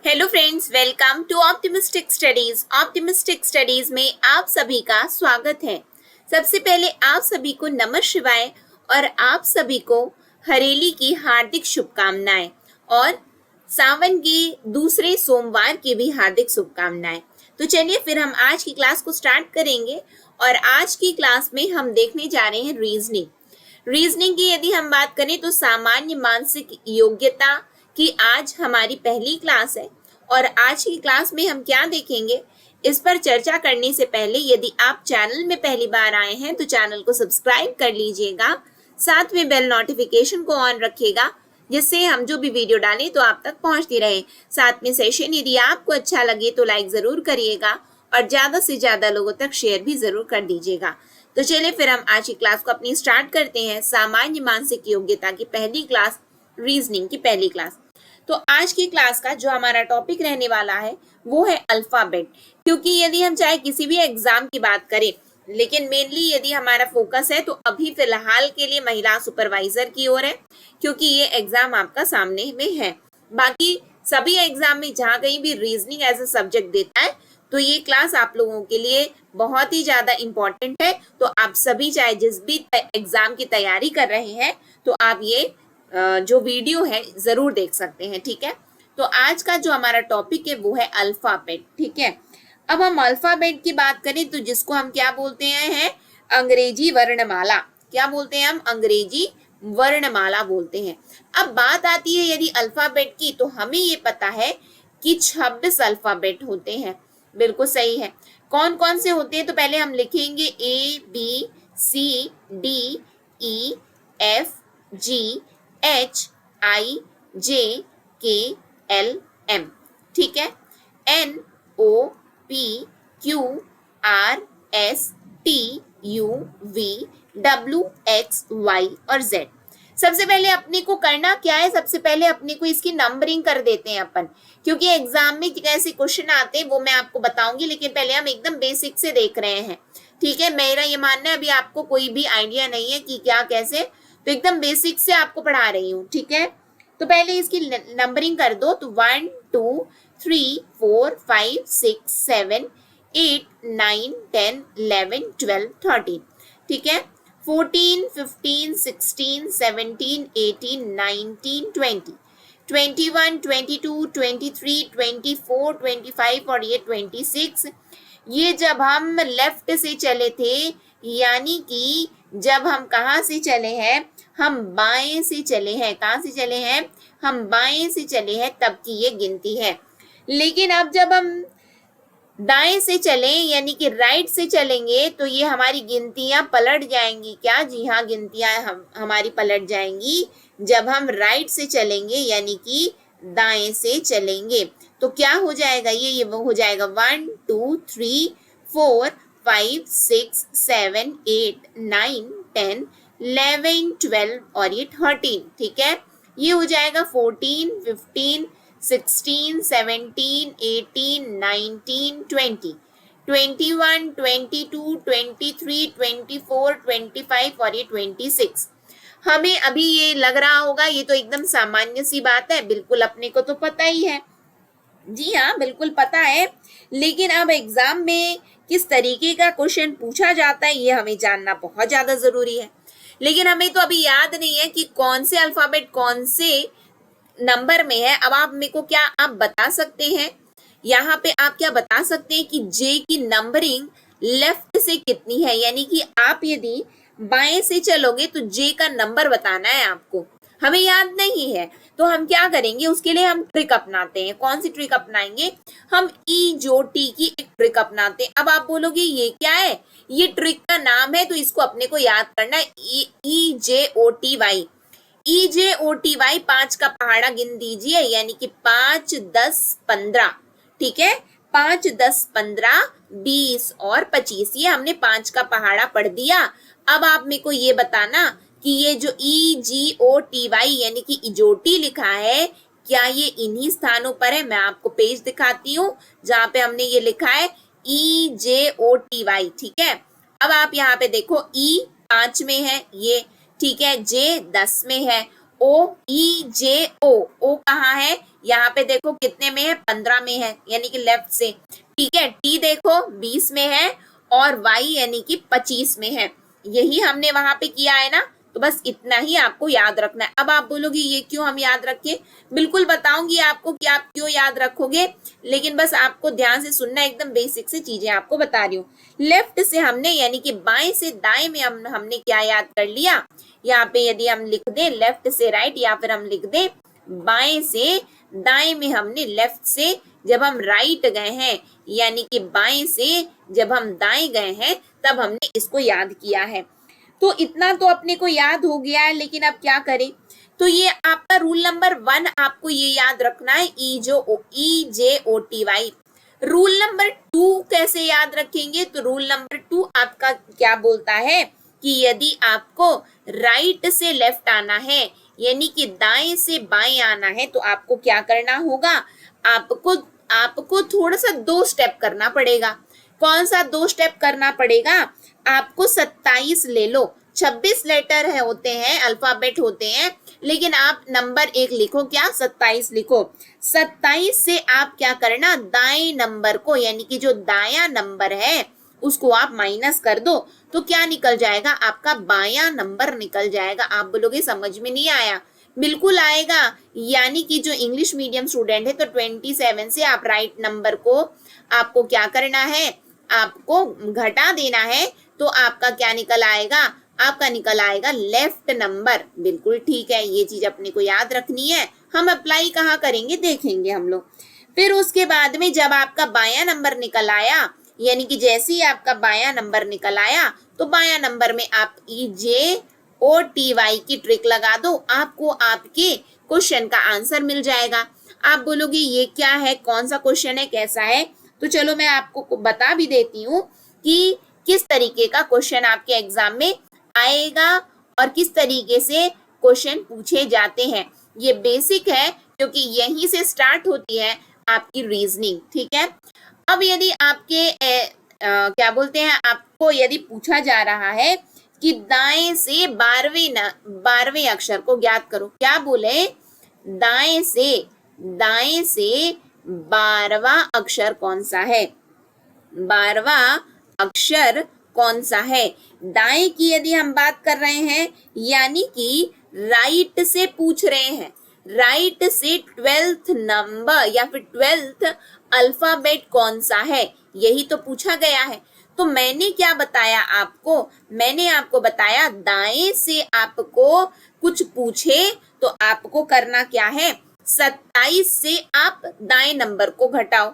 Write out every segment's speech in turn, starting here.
Hello friends, welcome to optimistic studies. Optimistic studies में आप सभी का स्वागत है। सबसे पहले आप सभी को नमः शिवाय और आप सभी को हरेली की हार्दिक शुभकामनाएं और सावन के दूसरे सोमवार की भी हार्दिक शुभकामनाएं। तो चलिए फिर हम आज की क्लास को स्टार्ट करेंगे और आज की क्लास में हम देखने जा रहे हैं रीजनिंग की यदि हम बात करें तो सामान्य मानसिक योग्यता की आज हमारी पहली क्लास है। और आज की क्लास में हम क्या देखेंगे, इस पर चर्चा करने से पहले यदि आप चैनल में पहली बार आए हैं तो चैनल को सब्सक्राइब कर लीजिएगा, साथ में बेल नोटिफिकेशन को ऑन रखिएगा जिससे हम जो भी वीडियो डालें तो आप तक पहुंचती रहे। साथ में सेशन यदि आपको अच्छा लगे तो लाइक जरूर करिएगा और ज्यादा से ज्यादा लोगों तक शेयर भी जरूर कर दीजिएगा। तो चलिए फिर हम आज की क्लास को अपनी स्टार्ट करते हैं। सामान्य मानसिक योग्यता की पहली क्लास, रीजनिंग की पहली क्लास। तो आज की क्लास का जो हमारा टॉपिक रहने वाला है वो है अल्फाबेट। क्योंकि यदि हम चाहे किसी भी एग्जाम की बात करें, लेकिन मेनली यदि हमारा फोकस है तो अभी फिलहाल के लिए महिला सुपरवाइजर की ओर है, क्योंकि ये एग्जाम आपका सामने में है। बाकी सभी एग्जाम में जहाँ कहीं भी रीजनिंग एज ए सब्जेक्ट देता है तो ये क्लास आप लोगों के लिए बहुत ही ज्यादा इम्पोर्टेंट है। तो आप सभी चाहे जिस भी एग्जाम की तैयारी कर रहे हैं तो आप ये जो वीडियो है जरूर देख सकते हैं। ठीक है, तो आज का जो हमारा टॉपिक है वो है अल्फाबेट। ठीक है, अब हम अल्फाबेट की बात करें तो जिसको हम क्या बोलते हैं अंग्रेजी वर्णमाला। क्या बोलते हैं हम? अंग्रेजी वर्णमाला बोलते हैं। अब बात आती है यदि अल्फाबेट की, तो हमें ये पता है कि 26 अल्फाबेट होते हैं। बिल्कुल सही है। कौन कौन से होते हैं तो पहले हम लिखेंगे ABCDEFGHIJKLM। ठीक है, NOPQRSTUVWXY और Z। सबसे पहले अपने को करना क्या है, सबसे पहले अपने को इसकी नंबरिंग कर देते हैं अपन, क्योंकि एग्जाम में कैसे क्वेश्चन आते हैं वो मैं आपको बताऊंगी, लेकिन पहले हम एकदम बेसिक से देख रहे हैं। ठीक है, मेरा ये मानना है अभी आपको कोई भी आइडिया नहीं है कि क्या कैसे, तो एकदम बेसिक से आपको पढ़ा रही हूँ। ठीक है, तो पहले इसकी नंबरिंग कर दो। तो 1 2 3 4 5 6 7 8 9 10 11 12 13। ठीक है, 14 15 16 17 18 19 20 21 22 23 24 25 और ये 26। ये जब हम लेफ्ट से चले थे, यानी कि जब हम कहाँ से चले हैं, हम बाएं से चले हैं। कहाँ से चले हैं? हम बाएं से चले हैं, तब की ये गिनती है। लेकिन अब जब हम दाएं से चलें यानी कि राइट से चलेंगे तो ये हमारी गिनतियां पलट जाएंगी। क्या? जी हाँ, गिनतियां हमारी पलट जाएंगी जब हम राइट से चलेंगे यानी कि दाएं से चलेंगे। तो क्या हो जाएगा? ये वो हो जाएगा 1 2 3 4 5 6 7 8 9 10 11 12 और ये 13। ठीक है, ये हो जाएगा 14 15 16 17 18 19 20 21 22 23 24 25 और ये 26। हमें अभी ये लग रहा होगा ये तो एकदम सामान्य सी बात है, बिल्कुल अपने को तो पता ही है। जी हाँ, बिल्कुल पता है, लेकिन अब एग्जाम में किस तरीके का क्वेश्चन पूछा जाता है ये हमें जानना बहुत ज्यादा जरूरी है। लेकिन हमें तो अभी याद नहीं है कि कौन से अल्फाबेट कौन से नंबर में है। अब आप मेरे को क्या आप बता सकते हैं, यहाँ पे आप क्या बता सकते हैं कि जे की नंबरिंग लेफ्ट से कितनी है? यानी कि आप यदि बाएं से चलोगे तो जे का नंबर बताना है आपको। हमें याद नहीं है तो हम क्या करेंगे, उसके लिए हम ट्रिक अपनाते हैं। कौन सी ट्रिक अपनाएंगे? हम ई जो टी की एक ट्रिक अपनाते हैं। अब आप बोलोगे ये क्या है? ये ट्रिक का नाम है, तो इसको अपने को याद करना है। EJOTY। EJOTY 5 का पहाड़ा गिन दीजिए, यानी कि 5 10 15। ठीक है, 5 10 15 20 और 25। ये हमने 5 का पहाड़ा पढ़ दिया। अब आप मेरे को ये बताना कि ये जो EGOTY यानी कि इजोटी लिखा है, क्या ये इन्हीं स्थानों पर है? मैं आपको पेज दिखाती हूँ जहां पे हमने ये लिखा है EJOTY। ठीक है, अब आप यहाँ पे देखो, E 5 में है ये, ठीक है, J 10 में है, ओ, ई जे ओ कहाँ है? यहाँ पे देखो कितने में है? 15 में है, यानी कि लेफ्ट से। ठीक है, टी देखो 20 में है और वाई यानी कि 25 में है। यही हमने वहां पे किया है ना, तो बस इतना ही आपको याद रखना है। अब आप बोलोगे ये क्यों हम याद रखें? बिल्कुल बताऊंगी आपको कि आप क्यों याद रखोगे, लेकिन बस आपको ध्यान से सुनना, एकदम बेसिक से चीजें आपको बता रही हूँ। लेफ्ट से हमने यानी कि बाएं से दाएं में हमने क्या याद कर लिया? यहाँ पे यदि हम लिख दें लेफ्ट से राइट, या फिर हम लिख दें बाएं से दाएं में, हमने लेफ्ट से जब हम राइट गए हैं, यानी कि बाएं से जब हम दाएं गए हैं, तब हमने इसको याद किया है। तो इतना तो अपने को याद हो गया है, लेकिन अब क्या करें? तो ये आपका रूल नंबर 1, आपको ये याद रखना है, E J O T Y. Rule number 2 कैसे याद रखेंगे? तो रूल नंबर 2 आपका क्या बोलता है कि यदि आपको राइट से लेफ्ट आना है, यानी कि दाएं से बाएं आना है, तो आपको क्या करना होगा? आपको आपको थोड़ा सा 2 स्टेप करना पड़ेगा। कौन सा 2 स्टेप करना पड़ेगा? आपको 27 ले लो, 26 लेटर है होते हैं, अल्फाबेट होते हैं, लेकिन आप नंबर 1 लिखो, क्या? 27 लिखो। 27 से आप क्या करना? दाएं नंबर को, यानी कि जो दाया नंबर है उसको आप माइनस कर दो, तो क्या निकल जाएगा? आपका बायां नंबर निकल जाएगा। आप बोलोगे समझ में नहीं आया, बिल्कुल आएगा। यानी कि जो इंग्लिश मीडियम स्टूडेंट है, तो 27 से आप राइट नंबर को आपको क्या करना है? आपको घटा देना है, तो आपका क्या निकल आएगा? आपका निकल आएगा लेफ्ट नंबर। बिल्कुल ठीक है, ये चीज अपने को याद रखनी है। हम अप्लाई कहाँ करेंगे देखेंगे हम लोग। फिर उसके बाद में जब आपका बायां नंबर निकल आया, यानी कि जैसे ही आपका बायां नंबर निकल आया, तो बायां नंबर में आप ई जे ओ टी वाई की ट्रिक लगा दो, आपको आपके क्वेश्चन का आंसर मिल जाएगा। आप बोलोगे ये क्या है, कौन सा क्वेश्चन है, कैसा है? तो चलो मैं आपको बता भी देती हूँ कि किस तरीके का क्वेश्चन आपके एग्जाम में आएगा और किस तरीके से क्वेश्चन पूछे जाते हैं। ये बेसिक है, क्योंकि यहीं से स्टार्ट होती है आपकी रीजनिंग। ठीक है, अब यदि आपके क्या बोलते हैं, आपको यदि पूछा जा रहा है कि दाएं से 12वें अक्षर को ज्ञात करो, क्या बोले? दाएं से 12वां अक्षर कौन सा है? 12वां अक्षर कौन सा है? दाएं की यदि हम बात कर रहे हैं, यानी कि राइट से पूछ रहे हैं, राइट से 12th नंबर या फिर 12th अल्फाबेट कौन सा है, यही तो पूछा गया है। तो मैंने क्या बताया आपको? मैंने आपको बताया दाएं से आपको कुछ पूछे तो आपको करना क्या है? 27 से आप दाएं नंबर को घटाओ।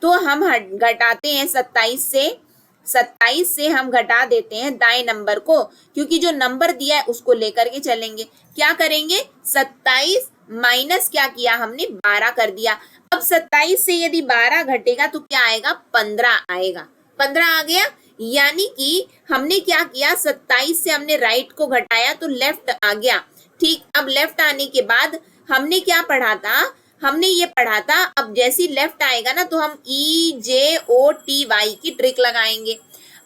तो हम घटाते हैं 27 से हम घटा देते हैं दाएं नंबर को, क्योंकि जो नंबर दिया है उसको लेकर के चलेंगे। क्या करेंगे? 27 माइनस क्या किया हमने? 12 कर दिया। अब 27 से यदि 12 घटेगा तो क्या आएगा? 15 आएगा। 15 आ गया, यानी कि हमने क्या किया? 27 से हमने राइट को घटाया तो लेफ्ट आ गया। ठीक, अब लेफ्ट आने के बाद हमने क्या पढ़ा था? हमने ये पढ़ा था, अब जैसी लेफ्ट आएगा ना, तो हम ई जे ओ टी वाई की ट्रिक लगाएंगे।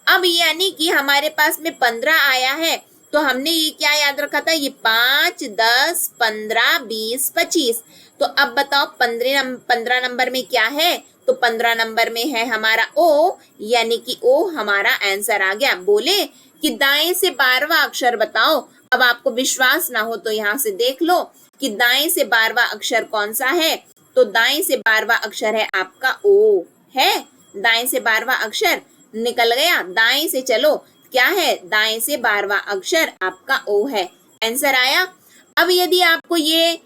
अब यानी कि हमारे पास में 15 आया है, तो हमने ये क्या याद रखा था? ये 5, 10, 15, 20, 25। तो अब बताओ 15 नंबर में क्या है? तो 15 नंबर में है हमारा ओ, यानी कि ओ हमारा आंसर आ गया। बोले कि दाएं से 12वां अक्षर बताओ। अब आपको विश्वास ना हो तो यहाँ से देख लो कि दाएं से 12वां अक्षर कौन सा है। तो दाएं से 12वां अक्षर है आपका ओ है। दाएं से 12वां अक्षर निकल गया। दाएं से चलो, क्या है? दाएं से 12वां अक्षर आपका ओ है। आंसर आया। अब यदि आपको ये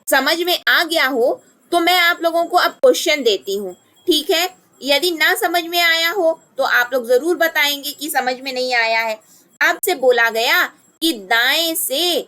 समझ में आ गया हो तो मैं आप लोगों को अब क्वेश्चन देती हूँ। ठीक है, यदि ना समझ में आया हो तो आप लोग जरूर बताएंगे कि समझ में नहीं आया है। आपसे बोला गया कि दाएं से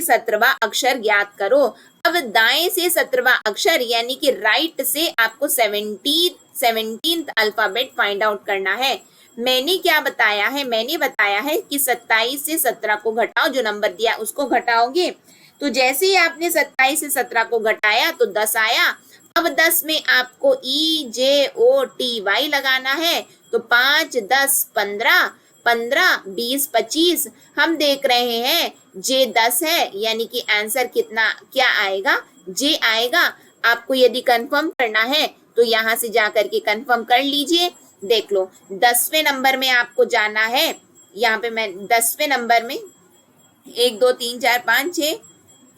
17वां अक्षर ज्ञात करो। अब दाएं से 17वां अक्षर यानी कि राइट से आपको 17th अल्फाबेट फाइंड आउट करना है। मैंने क्या बताया है? मैंने बताया है कि 27 से 17 को घटाओ, जो नंबर दिया उसको घटाओगे। तो जैसे ही आपने 27 से 17 को घटाया तो 10 आया। अब 10 में आपको ई जे ओ टी वाई लगाना है। तो 5, 10, 15, 15, 20, 25 हम देख रहे हैं जे 10 है, यानी कि आंसर कितना क्या आएगा, जे आएगा। आपको यदि कंफर्म करना है तो यहाँ से जा करके कंफर्म कर लीजिए। देख लो 10वें नंबर में आपको जाना है, यहाँ पे मैं 10वें नंबर में 1 2 3 4 5 6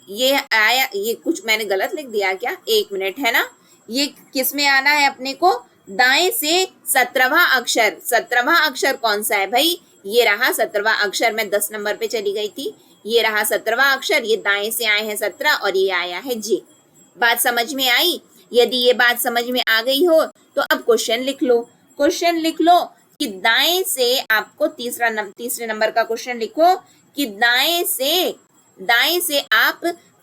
ये आया, ये कुछ मैंने गलत लिख दिया क्या, 1 मिनट, है ना। ये किस में आना है अपने को, दाएं से 17वां अक्षर। 17वां अक्षर कौन सा है भाई, ये रहा 17वां अक्षर। मैं 10 नंबर पे चली गई थी, ये रहा 17वां अक्षर, ये दाएं से आए हैं 17 और ये आया है जी। बात समझ में आई। यदि ये बात समझ में आ गई हो तो अब क्वेश्चन लिख लो। क्वेश्चन लिख लो कि दाएं से आपको तीसरे नंबर का क्वेश्चन लिखो कि दाएं से आप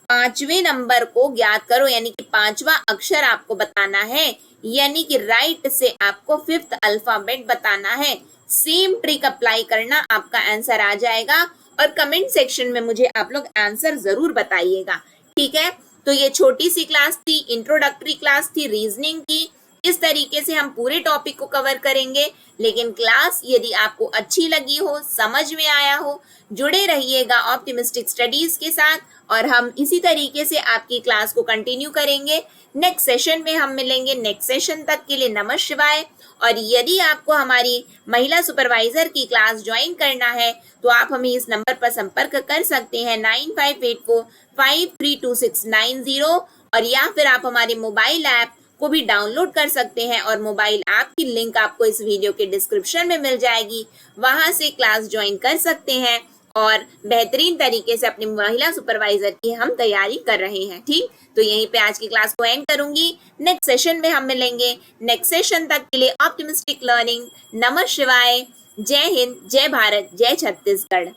5वें नंबर को ज्ञात करो, यानी कि 5वां अक्षर आपको बताना है, यानी कि राइट से आपको 5th अल्फाबेट बताना है। सेम ट्रिक अप्लाई करना, आपका आंसर आ जाएगा। और कमेंट सेक्शन में मुझे आप लोग आंसर जरूर बताइएगा, ठीक है। तो ये छोटी सी क्लास थी, इंट्रोडक्टरी क्लास थी रीजनिंग की। इस तरीके से हम पूरे टॉपिक को कवर करेंगे। लेकिन क्लास यदि आपको अच्छी लगी हो, समझ में आया हो, जुड़े रहिएगा ऑप्टिमिस्टिक स्टडीज के साथ और हम इसी तरीके से आपकी क्लास को कंटिन्यू करेंगे। नेक्स्ट सेशन में हम मिलेंगे। नेक्स्ट सेशन तक के लिए नमः शिवाय। और यदि आपको हमारी महिला सुपरवाइजर की क्लास ज्वाइन करना है तो आप हमें इस नंबर पर संपर्क कर सकते हैं 9584532690, और या फिर आप हमारे मोबाइल ऐप को भी डाउनलोड कर सकते हैं और मोबाइल ऐप की लिंक आपको इस वीडियो के डिस्क्रिप्शन में मिल जाएगी, वहां से क्लास ज्वाइन कर सकते हैं और बेहतरीन तरीके से अपनी महिला सुपरवाइजर की हम तैयारी कर रहे हैं। ठीक, तो यहीं पे आज की क्लास को एंड करूंगी। नेक्स्ट सेशन में हम मिलेंगे। नेक्स्ट सेशन तक के लिए ऑप्टिमिस्टिक लर्निंग। नमः शिवाय। जय हिंद, जय भारत, जय छत्तीसगढ़।